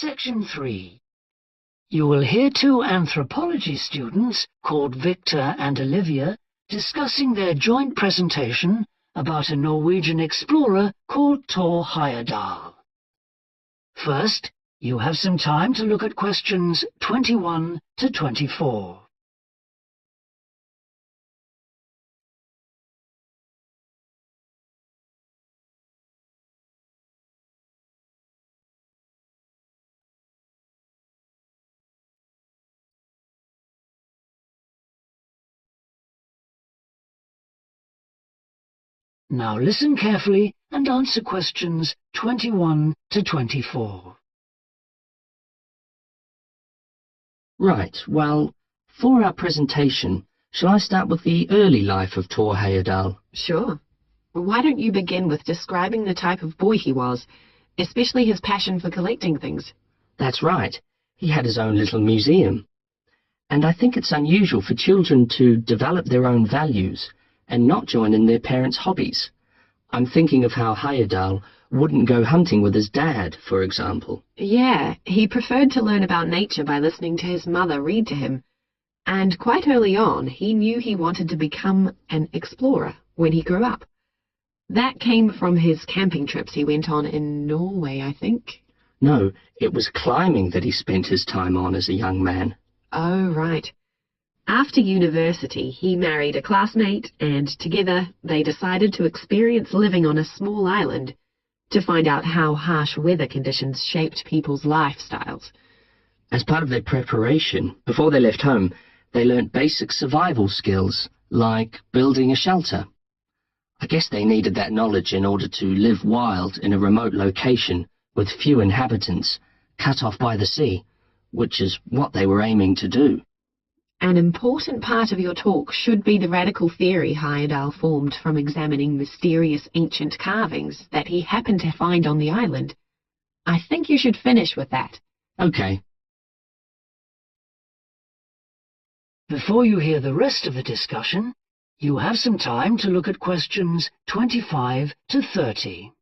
Section 3. You will hear two anthropology students called Victor and Olivia discussing their joint presentation about a Norwegian explorer called Thor Heyerdahl. First, you have some time to look at questions 21 to 24. Now listen carefully and answer questions 21 to 24. Right, well, for our presentation, shall I start with the early life of Thor Heyerdahl? Sure. Why don't you begin with describing the type of boy he was, especially his passion for collecting things? That's right. He had his own little museum. And I think it's unusual for children to develop their own values and not join in their parents' hobbies. I'm thinking of how Heyerdahl wouldn't go hunting with his dad, for example. Yeah, he preferred to learn about nature by listening to his mother read to him. And quite early on, he knew he wanted to become an explorer when he grew up. That came from his camping trips he went on in Norway, I think. No, it was climbing that he spent his time on as a young man. Oh, right. After university, he married a classmate, and together they decided to experience living on a small island to find out how harsh weather conditions shaped people's lifestyles. As part of their preparation, before they left home, they learnt basic survival skills, like building a shelter. I guess they needed that knowledge in order to live wild in a remote location with few inhabitants, cut off by the sea, which is what they were aiming to do. An important part of your talk should be the radical theory Heyerdahl formed from examining mysterious ancient carvings that he happened to find on the island. I think you should finish with that. Okay. Before you hear the rest of the discussion, you have some time to look at questions 25 to 30.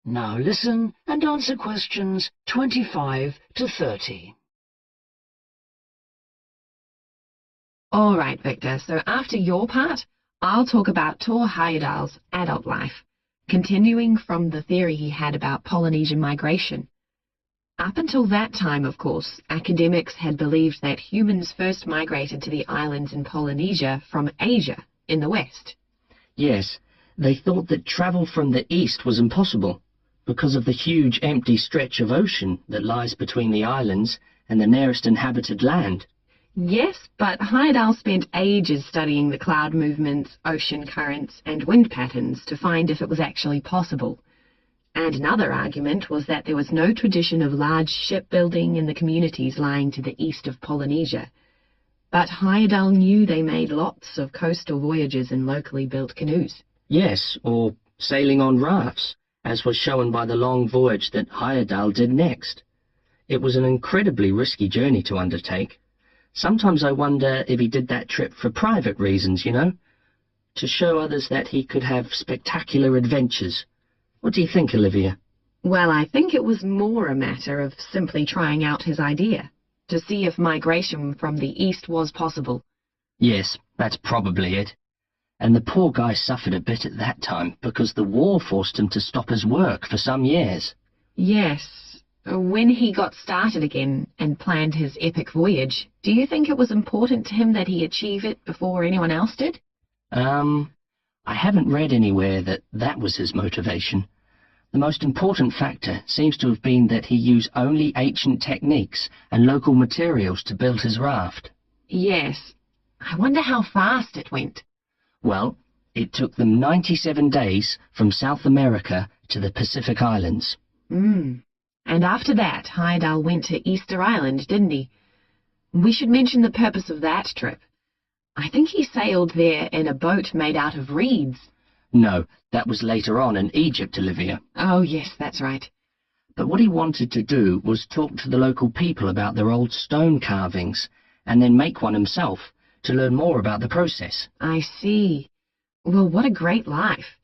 Now listen and answer questions 25 to 30. All right, Victor, so after your part, I'll talk about Thor Heyerdahl's adult life, continuing from the theory he had about Polynesian migration. Up until that time, of course, academics had believed that humans first migrated to the islands in Polynesia from Asia in the west. Yes, they thought that travel from the east was impossible because of the huge empty stretch of ocean that lies between the islands and the nearest inhabited land. Yes, but Heyerdahl spent ages studying the cloud movements, ocean currents, and wind patterns to find if it was actually possible. And another argument was that there was no tradition of large shipbuilding in the communities lying to the east of Polynesia. But Heyerdahl knew they made lots of coastal voyages in locally built canoes. Yes, or sailing on rafts, as was shown by the long voyage that Heyerdahl did next. It was an incredibly risky journey to undertake. Sometimes I wonder if he did that trip for private reasons, you know, to show others that he could have spectacular adventures. What do you think, Olivia? Well, I think it was more a matter of simply trying out his idea, to see if migration from the east was possible. Yes, that's probably it. And the poor guy suffered a bit at that time because the war forced him to stop his work for some years. Yes. When he got started again and planned his epic voyage, do you think it was important to him that he achieve it before anyone else did? I haven't read anywhere that that was his motivation. The most important factor seems to have been that he used only ancient techniques and local materials to build his raft. Yes. I wonder how fast it went. Well, it took them 97 days from South America to the Pacific Islands. And after that, Heyerdahl went to Easter Island, didn't he? We should mention the purpose of that trip. I think he sailed there in a boat made out of reeds. No, that was later on in Egypt, Olivia. Oh, yes, that's right. But what he wanted to do was talk to the local people about their old stone carvings, and then make one himself to learn more about the process. I see. Well, what a great life.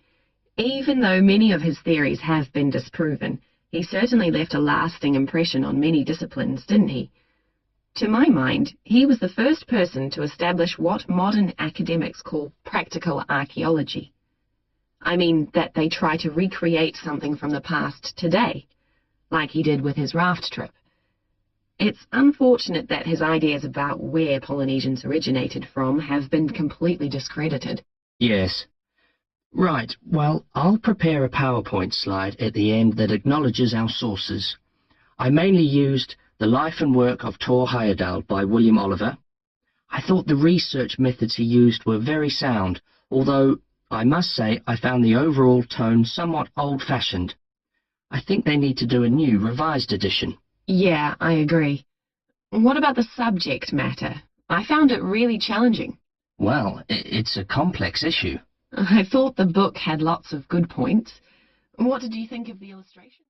Even though many of his theories have been disproven, he certainly left a lasting impression on many disciplines, didn't he? To my mind, he was the first person to establish what modern academics call practical archaeology. I mean that they try to recreate something from the past today, like he did with his raft trip. It's unfortunate that his ideas about where Polynesians originated from have been completely discredited. Yes. Right, well, I'll prepare a PowerPoint slide at the end that acknowledges our sources. I mainly used The Life and Work of Thor Heyerdahl by William Oliver. I thought the research methods he used were very sound, although I must say I found the overall tone somewhat old-fashioned. I think they need to do a new, revised edition. Yeah, I agree. What about the subject matter? I found it really challenging. Well, it's a complex issue. I thought the book had lots of good points. What did you think of the illustration?